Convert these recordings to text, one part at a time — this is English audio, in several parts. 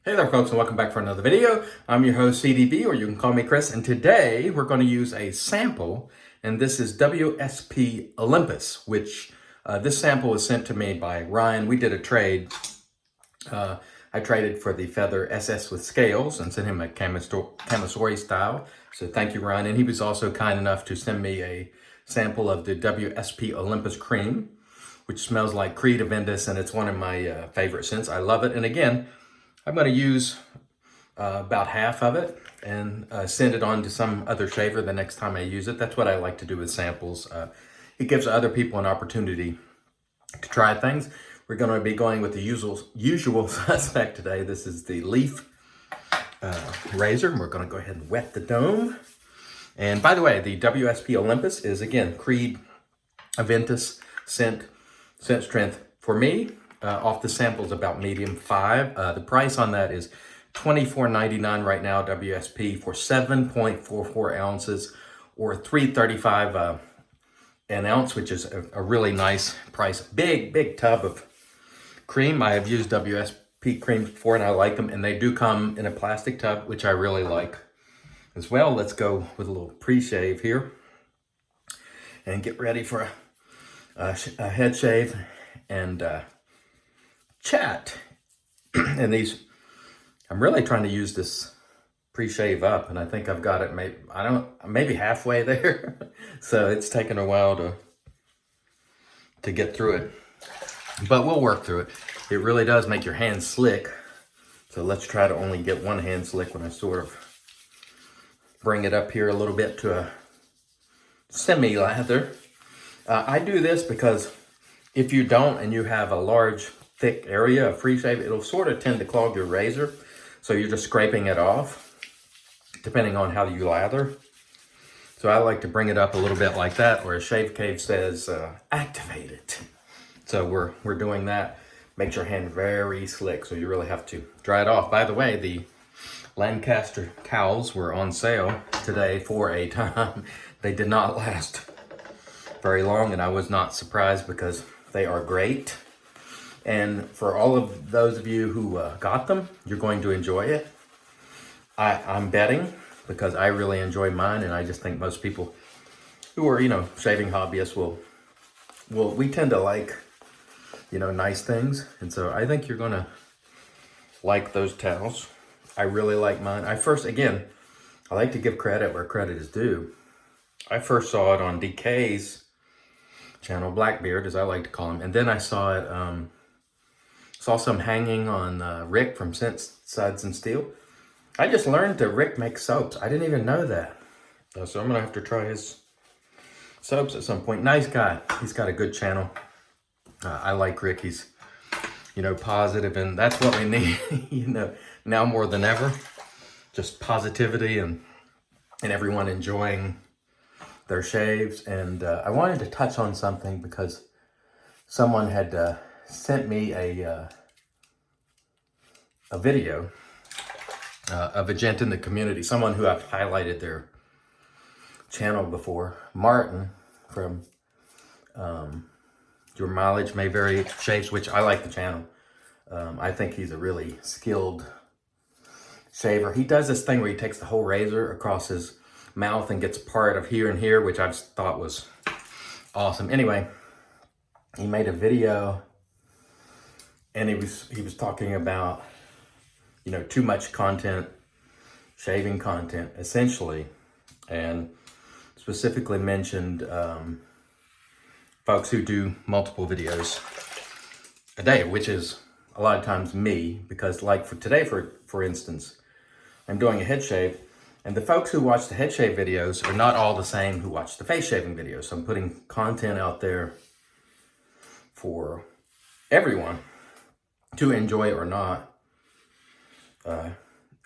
Hey there folks, and welcome back for another video. I'm your host CDB, or you can call me Chris, and today we're going to use a sample, and this is WSP Olympus, which this sample was sent to me by Ryan. We did a trade. I traded for the Feather SS with scales and sent him a Camisori style. So thank you, Ryan. And he was also kind enough to send me a sample of the WSP Olympus cream, which smells like Creed Aventus, and it's one of my favorite scents. I love it. And again, I'm going to use about half of it and send it on to some other shaver the next time I use it. That's what I like to do with samples. It gives other people an opportunity to try things. We're going to be going with the usual suspect today. This is the Leaf razor. We're going to go ahead and wet the dome. And by the way, the WSP Olympus is, again, Creed Aventus scent strength. For me, off the sample is about medium 5. The price on that is $24.99 right now, WSP, for 7.44 ounces, or $3.35 an ounce, which is a really nice price. Big tub of cream. I have used WSP creams before and I like them, and they do come in a plastic tub, which I really like as well. Let's go with a little pre-shave here and get ready for a head shave and chat. And these, I'm really trying to use this pre-shave up, and I think I've got it maybe halfway there. So it's taken a while to get through it, but we'll work through it. It really does make your hands slick. So let's try to only get one hand slick when I sort of bring it up here a little bit to a semi-lather. I do this because if you don't and you have a large thick area of free shave, it'll sort of tend to clog your razor. So you're just scraping it off, depending on how you lather. So I like to bring it up a little bit like that, or as Shave Cave says, activate it. So we're doing that. Makes your hand very slick, so you really have to dry it off. By the way, the Lancaster cowls were on sale today for a time. They did not last very long, and I was not surprised because they are great. And for all of those of you who got them, you're going to enjoy it. I'm betting, because I really enjoy mine, and I just think most people who are, shaving hobbyists we tend to like, nice things. And so I think you're going to like those towels. I really like mine. I like to give credit where credit is due. I first saw it on DK's channel, Blackbeard, as I like to call him. And then I saw it, saw some hanging on Rick from Suds and Steel. I just learned that Rick makes soaps. I didn't even know that. So I'm going to have to try his soaps at some point. Nice guy. He's got a good channel. I like Rick. He's, positive, and that's what we need, now more than ever. Just positivity and everyone enjoying their shaves. And I wanted to touch on something because someone had sent me a video of a gent in the community, someone who I've highlighted their channel before, Martin from Your Mileage May Vary Shaves, which I like the channel. I think he's a really skilled shaver. He does this thing where he takes the whole razor across his mouth and gets part of here and here, which I thought was awesome. Anyway, he made a video, and he was talking about, too much content, shaving content, essentially, and specifically mentioned folks who do multiple videos a day, which is a lot of times me, because like for today, for instance, I'm doing a head shave, and the folks who watch the head shave videos are not all the same who watch the face shaving videos. So I'm putting content out there for everyone to enjoy or not,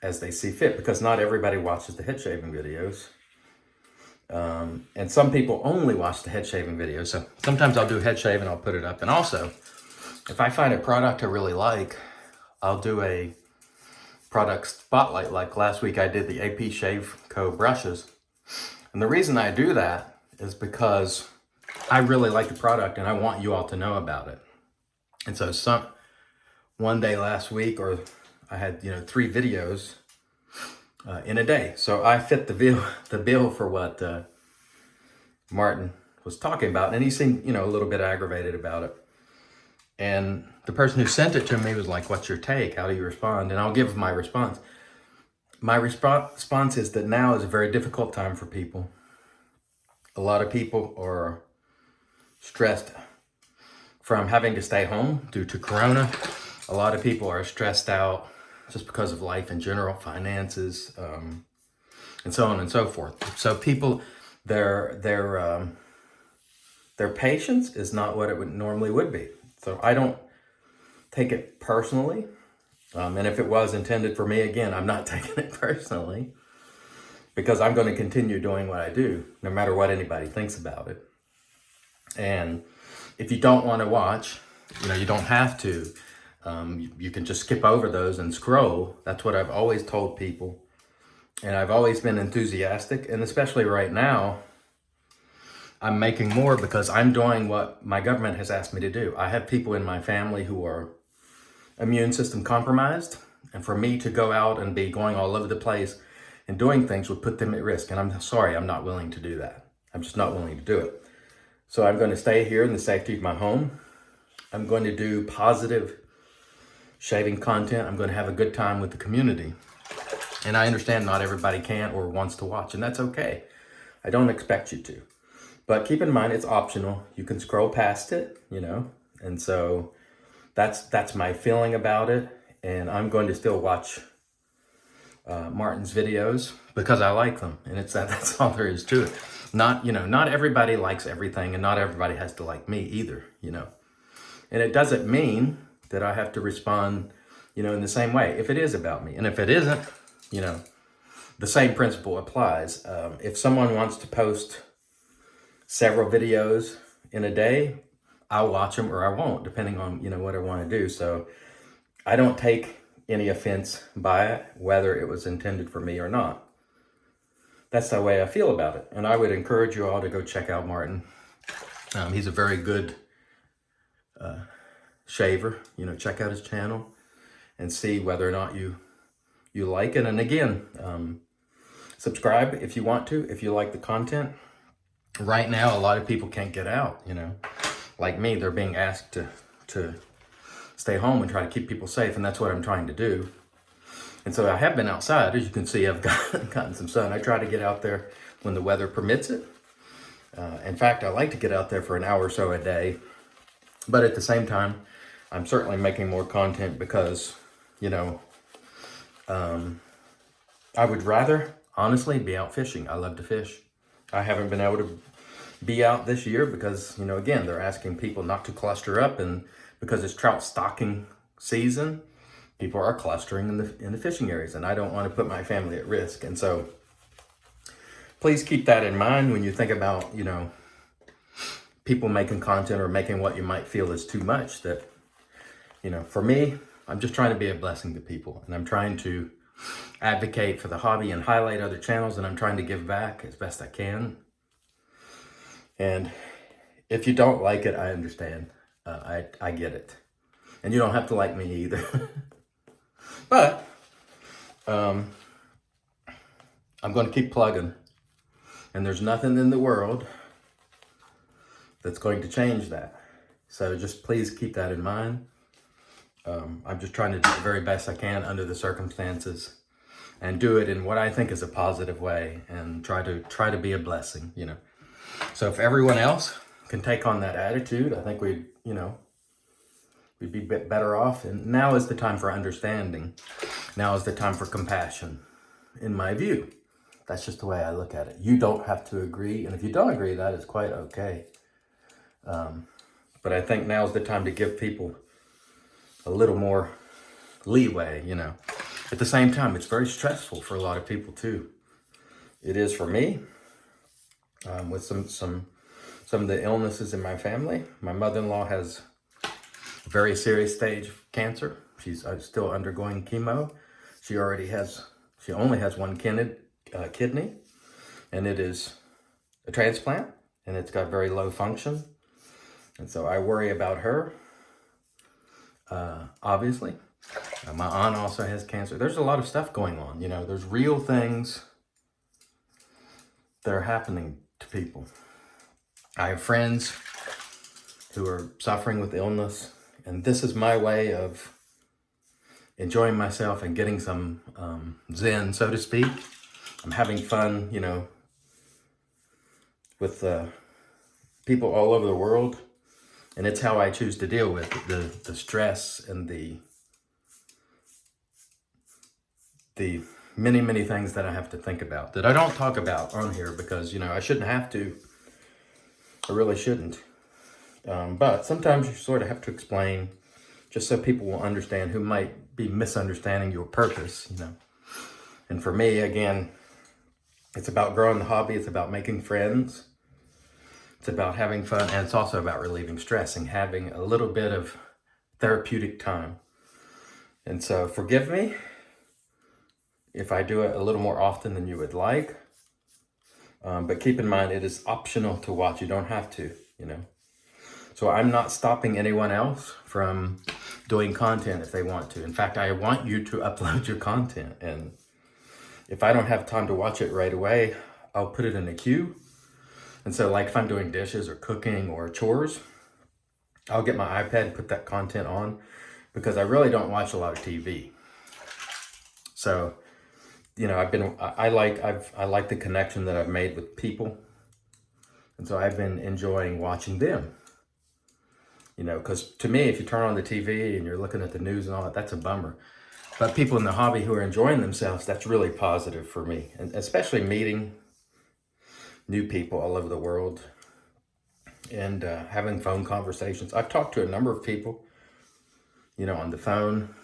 as they see fit, because not everybody watches the head shaving videos. And some people only watch the head shaving videos. So sometimes I'll do a head shave and I'll put it up. And also, if I find a product I really like, I'll do a product spotlight. Like last week I did the AP Shave Co. brushes. And the reason I do that is because I really like the product and I want you all to know about it. And so one day last week, or I had, 3 videos in a day. So I fit the bill for what Martin was talking about. And he seemed, a little bit aggravated about it. And the person who sent it to me was like, what's your take? How do you respond? And I'll give my response. My response is that now is a very difficult time for people. A lot of people are stressed from having to stay home due to Corona. A lot of people are stressed out just because of life in general, finances, and so on and so forth. So people, their patience is not what it normally would be. So I don't take it personally. And if it was intended for me, again, I'm not taking it personally, because I'm going to continue doing what I do, no matter what anybody thinks about it. And if you don't want to watch, you don't have to. You can just skip over those and scroll. That's what I've always told people. And I've always been enthusiastic. And especially right now, I'm making more because I'm doing what my government has asked me to do. I have people in my family who are immune system compromised. And for me to go out and be going all over the place and doing things would put them at risk. And I'm sorry, I'm not willing to do that. I'm just not willing to do it. So I'm going to stay here in the safety of my home. I'm going to do positive shaving content. I'm going to have a good time with the community. And I understand not everybody can or wants to watch, and that's okay. I don't expect you to. But keep in mind, it's optional. You can scroll past it, And so that's my feeling about it. And I'm going to still watch Martin's videos because I like them. And that's all there is to it. Not everybody likes everything, and not everybody has to like me either, And it doesn't mean that I have to respond, in the same way if it is about me. And if it isn't, the same principle applies. If someone wants to post several videos in a day, I'll watch them or I won't, depending on, what I want to do. So I don't take any offense by it, whether it was intended for me or not. That's the way I feel about it. And I would encourage you all to go check out Martin. He's a very good shaver. Check out his channel and see whether or not you like it. And again, subscribe if you want to, if you like the content. Right now, a lot of people can't get out, Like me, they're being asked to stay home and try to keep people safe, and that's what I'm trying to do. And so I have been outside. As you can see, I've gotten some sun. I try to get out there when the weather permits it. In fact, I like to get out there for an hour or so a day. But at the same time, I'm certainly making more content because, I would rather, honestly, be out fishing. I love to fish. I haven't been able to be out this year because, again, they're asking people not to cluster up, and because it's trout stocking season, people are clustering in the fishing areas, and I don't want to put my family at risk. And so please keep that in mind when you think about, people making content or making what you might feel is too much. That, for me, I'm just trying to be a blessing to people, and I'm trying to advocate for the hobby and highlight other channels, and I'm trying to give back as best I can. And if you don't like it, I understand. I get it. And you don't have to like me either. But I'm going to keep plugging. And there's nothing in the world that's going to change that. So just please keep that in mind. I'm just trying to do the very best I can under the circumstances, and do it in what I think is a positive way, and try to be a blessing, So if everyone else can take on that attitude, I think we'd be better off. And now is the time for understanding. Now is the time for compassion, in my view. That's just the way I look at it. You don't have to agree. And if you don't agree, that is quite okay. But I think now is the time to give people a little more leeway, At the same time, it's very stressful for a lot of people too. It is for me, with some of the illnesses in my family. My mother-in-law has a very serious stage of cancer. She's still undergoing chemo. She only has one kidney, and it is a transplant, and it's got very low function. And so I worry about her, obviously. My aunt also has cancer. There's a lot of stuff going on, you know. There's real things that are happening to people. I have friends who are suffering with illness, and this is my way of enjoying myself and getting some zen, so to speak. I'm having fun, you know, with people all over the world, and it's how I choose to deal with the stress and the many things that I have to think about that I don't talk about on here because, you know, I shouldn't have to. I really shouldn't. But sometimes you sort of have to explain just so people will understand who might be misunderstanding your purpose, you know. And for me, again, it's about growing the hobby. It's about making friends. It's about having fun. And it's also about relieving stress and having a little bit of therapeutic time. And so forgive me if I do it a little more often than you would like. But keep in mind, it is optional to watch. You don't have to, you know. So I'm not stopping anyone else from doing content if they want to. In fact, I want you to upload your content. And if I don't have time to watch it right away, I'll put it in a queue. And so like if I'm doing dishes or cooking or chores, I'll get my iPad and put that content on because I really don't watch a lot of TV. So, you know, I like the connection that I've made with people. And so I've been enjoying watching them. You know, because to me, if you turn on the TV and you're looking at the news and all that, that's a bummer. But people in the hobby who are enjoying themselves, that's really positive for me. And especially meeting new people all over the world and having phone conversations. I've talked to a number of people, you know, on the phone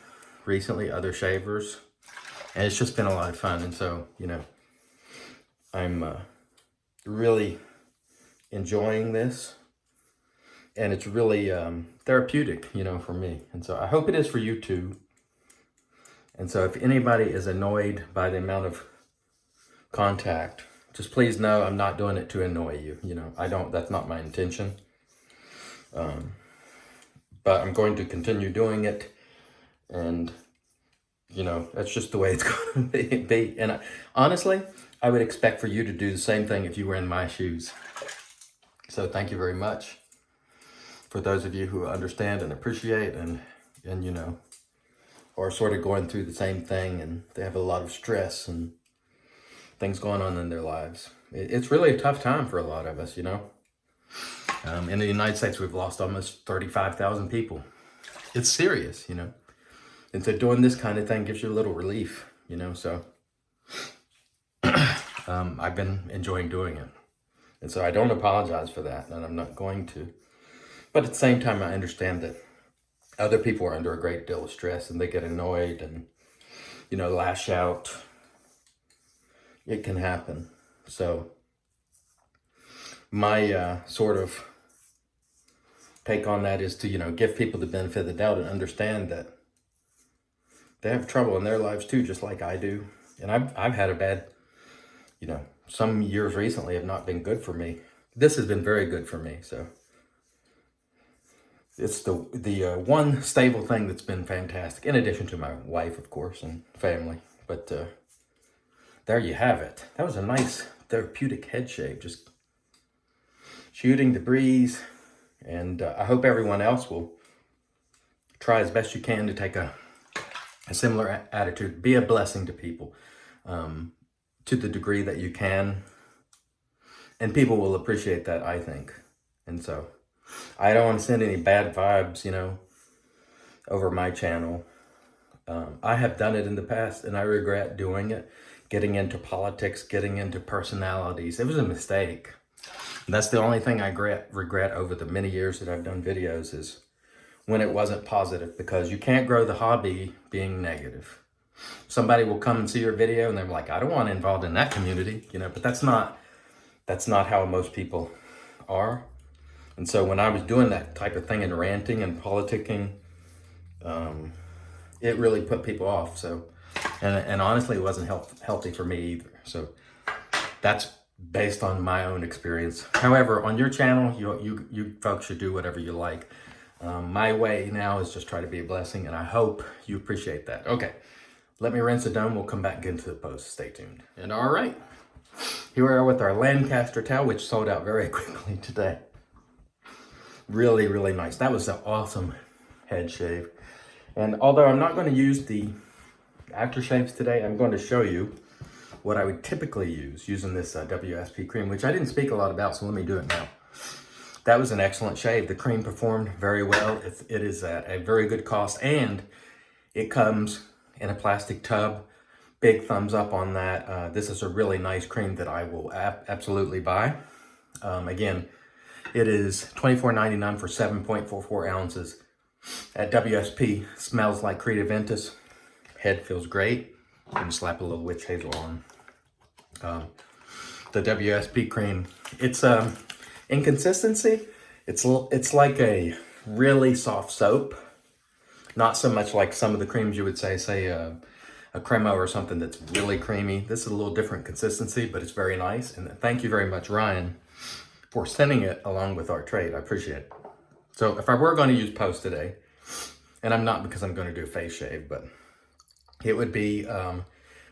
recently, other shavers. And it's just been a lot of fun. And so, you know, I'm really enjoying this. And it's really therapeutic, you know, for me. And so I hope it is for you too. And so if anybody is annoyed by the amount of contact, just please know I'm not doing it to annoy you. You know, that's not my intention. But I'm going to continue doing it. And, you know, that's just the way it's going to be. And honestly, I would expect for you to do the same thing if you were in my shoes. So thank you very much for those of you who understand and appreciate and you know, are sort of going through the same thing and they have a lot of stress and things going on in their lives. It's really a tough time for a lot of us, you know. In the United States, we've lost almost 35,000 people. It's serious, you know. And so doing this kind of thing gives you a little relief, you know. So I've been enjoying doing it. And so I don't apologize for that, and I'm not going to. But at the same time, I understand that other people are under a great deal of stress and they get annoyed and, you know, lash out. It can happen. So my sort of take on that is to, you know, give people the benefit of the doubt and understand that they have trouble in their lives too, just like I do. And I've had a bad, you know, some years recently have not been good for me. This has been very good for me, so. It's the one stable thing that's been fantastic, in addition to my wife, of course, and family. But there you have it. That was a nice therapeutic head shave, just shooting the breeze. And I hope everyone else will try as best you can to take a similar attitude. Be a blessing to people to the degree that you can. And people will appreciate that, I think. And so I don't want to send any bad vibes, you know, over my channel. I have done it in the past and I regret doing it. Getting into politics, getting into personalities. It was a mistake. And that's the only thing I regret over the many years that I've done videos is when it wasn't positive, because you can't grow the hobby being negative. Somebody will come and see your video and they're like, I don't want to involved in that community, you know, but that's not how most people are. And so when I was doing that type of thing and ranting and politicking, it really put people off. So, and honestly, it wasn't healthy for me either. So that's based on my own experience. However, on your channel, you folks should do whatever you like. My way now is just try to be a blessing, and I hope you appreciate that. Okay, let me rinse it down. We'll come back and get into the post. Stay tuned. And all right, here we are with our Lancaster towel, which sold out very quickly today. Really, really nice. That was an awesome head shave. And although I'm not going to use the aftershaves today, I'm going to show you what I would typically use using this WSP cream, which I didn't speak a lot about, so let me do it now. That was an excellent shave. The cream performed very well. It is at a very good cost, and it comes in a plastic tub. Big thumbs up on that. This is a really nice cream that I will absolutely buy. Again, it is $24.99 for 7.44 ounces at WSP. Smells like Creative Ventus. Head feels great. You can slap a little witch hazel on. The WSP cream, it's in consistency, it's like a really soft soap. Not so much like some of the creams you would say a crema or something that's really creamy. This is a little different consistency, but it's very nice. And thank you very much, Ryan, for sending it along with our trade. I appreciate it. So if I were going to use post today, and I'm not because I'm going to do a face shave, but it would be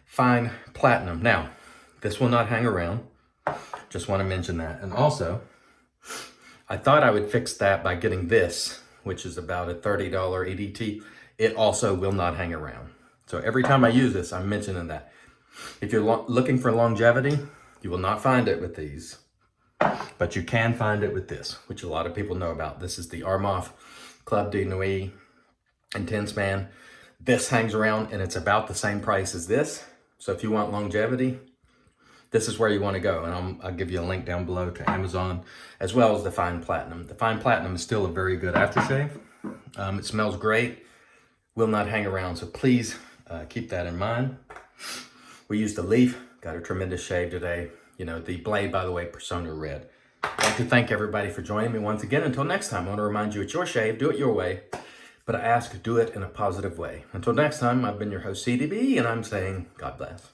fine platinum. Now, this will not hang around. Just want to mention that. And also, I thought I would fix that by getting this, which is about a $30 EDT. It also will not hang around. So every time I use this, I'm mentioning that. If you're looking for longevity, you will not find it with these, but you can find it with this, which a lot of people know about. This is the Armoff Club de Nuit Intense Man. This hangs around and it's about the same price as this. So if you want longevity, this is where you want to go. And I'll give you a link down below to Amazon, as well as the Fine Platinum. The Fine Platinum is still a very good aftershave. It smells great, will not hang around. So please keep that in mind. We used the leaf, got a tremendous shave today. You know, the blade, by the way, Persona Red. I'd like to thank everybody for joining me once again. Until next time, I want to remind you, it's your shave, do it your way. But I ask, do it in a positive way. Until next time, I've been your host, CDB, and I'm saying, God bless.